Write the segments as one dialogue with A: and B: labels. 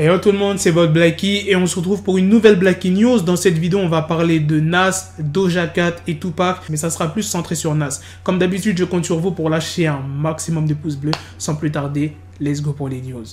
A: Hello tout le monde, c'est votre Blacky et on se retrouve pour une nouvelle Blacky News. Dans cette vidéo, on va parler de Nas, Doja Cat et Tupac, mais ça sera plus centré sur Nas. Comme d'habitude, je compte sur vous pour lâcher un maximum de pouces bleus. Sans plus tarder, let's go pour les news.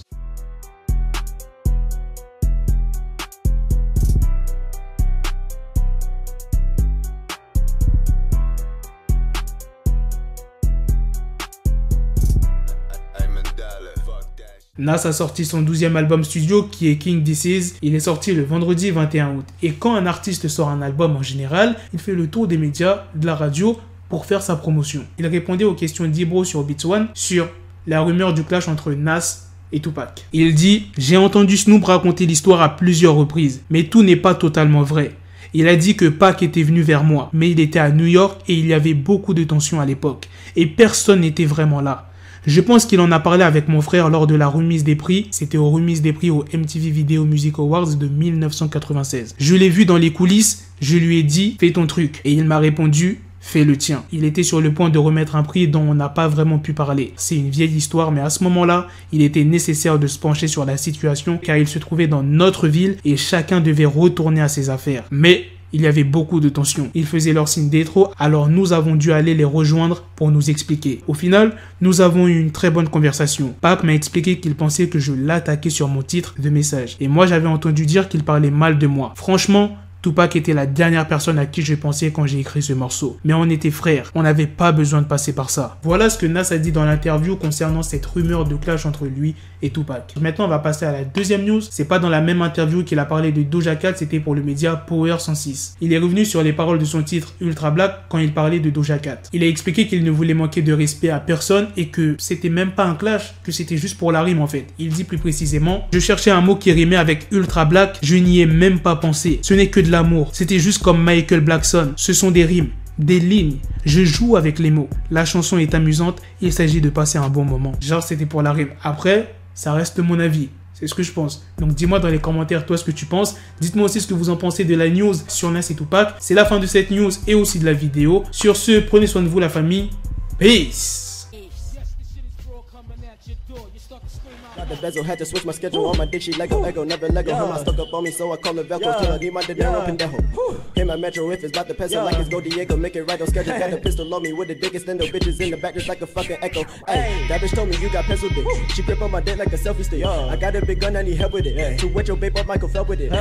A: Nas a sorti son 12e album studio qui est King This Is. Il est sorti le vendredi 21 août. Et quand un artiste sort un album en général, il fait le tour des médias, de la radio pour faire sa promotion. Il répondait aux questions d'Ibro sur Beats One sur la rumeur du clash entre Nas et Tupac. Il dit « J'ai entendu Snoop raconter l'histoire à plusieurs reprises, mais tout n'est pas totalement vrai. Il a dit que Pac était venu vers moi, mais il était à New York et il y avait beaucoup de tensions à l'époque. Et personne n'était vraiment là. Je pense qu'il en a parlé avec mon frère lors de la remise des prix. C'était aux remises des prix au MTV Video Music Awards de 1996. Je l'ai vu dans les coulisses, je lui ai dit « Fais ton truc ». Et il m'a répondu « Fais le tien ». Il était sur le point de remettre un prix dont on n'a pas vraiment pu parler. C'est une vieille histoire, mais à ce moment-là, il était nécessaire de se pencher sur la situation car il se trouvait dans notre ville et chacun devait retourner à ses affaires. Mais il y avait beaucoup de tensions. Ils faisaient leur signe d'étro, alors nous avons dû aller les rejoindre pour nous expliquer. Au final, nous avons eu une très bonne conversation. Pac m'a expliqué qu'il pensait que je l'attaquais sur mon titre de message. Et moi, j'avais entendu dire qu'il parlait mal de moi. Franchement, Tupac était la dernière personne à qui je pensais quand j'ai écrit ce morceau. Mais on était frères, on n'avait pas besoin de passer par ça. Voilà ce que Nas a dit dans l'interview concernant cette rumeur de clash entre lui et Tupac. Maintenant, on va passer à la deuxième news. C'est pas dans la même interview qu'il a parlé de Doja Cat, c'était pour le média Power 106. Il est revenu sur les paroles de son titre Ultra Black quand il parlait de Doja Cat. Il a expliqué qu'il ne voulait manquer de respect à personne et que c'était même pas un clash, que c'était juste pour la rime en fait. Il dit plus précisément: je cherchais un mot qui rimait avec Ultra Black, je n'y ai même pas pensé. Ce n'est que de l'amour. C'était juste comme Michael Blackson. Ce sont des rimes, des lignes. Je joue avec les mots. La chanson est amusante. Il s'agit de passer un bon moment. Genre, c'était pour la rime. Après, ça reste mon avis. C'est ce que je pense. Donc, dis-moi dans les commentaires, toi, ce que tu penses. Dites-moi aussi ce que vous en pensez de la news sur Nas et Tupac. C'est la fin de cette news et aussi de la vidéo. Sur ce, prenez soin de vous, la famille. Peace!
B: Got the bezel, had to switch my schedule. On my dick, she Lego, never Lego. Him, I stuck up on me, so I call it Velcro. Till I need my dinero pendejo. Hit my metro if it's about the peso, like it's Go Diego. Make it right on schedule. Got the pistol on me with the dick extendo. Bitches in the back just like a fucking echo. Ay, that bitch told me you got pencil dick. She grip on my dick like a selfie stick. I got a big gun, I need help with it. To wet your babe up, Michael fell with it.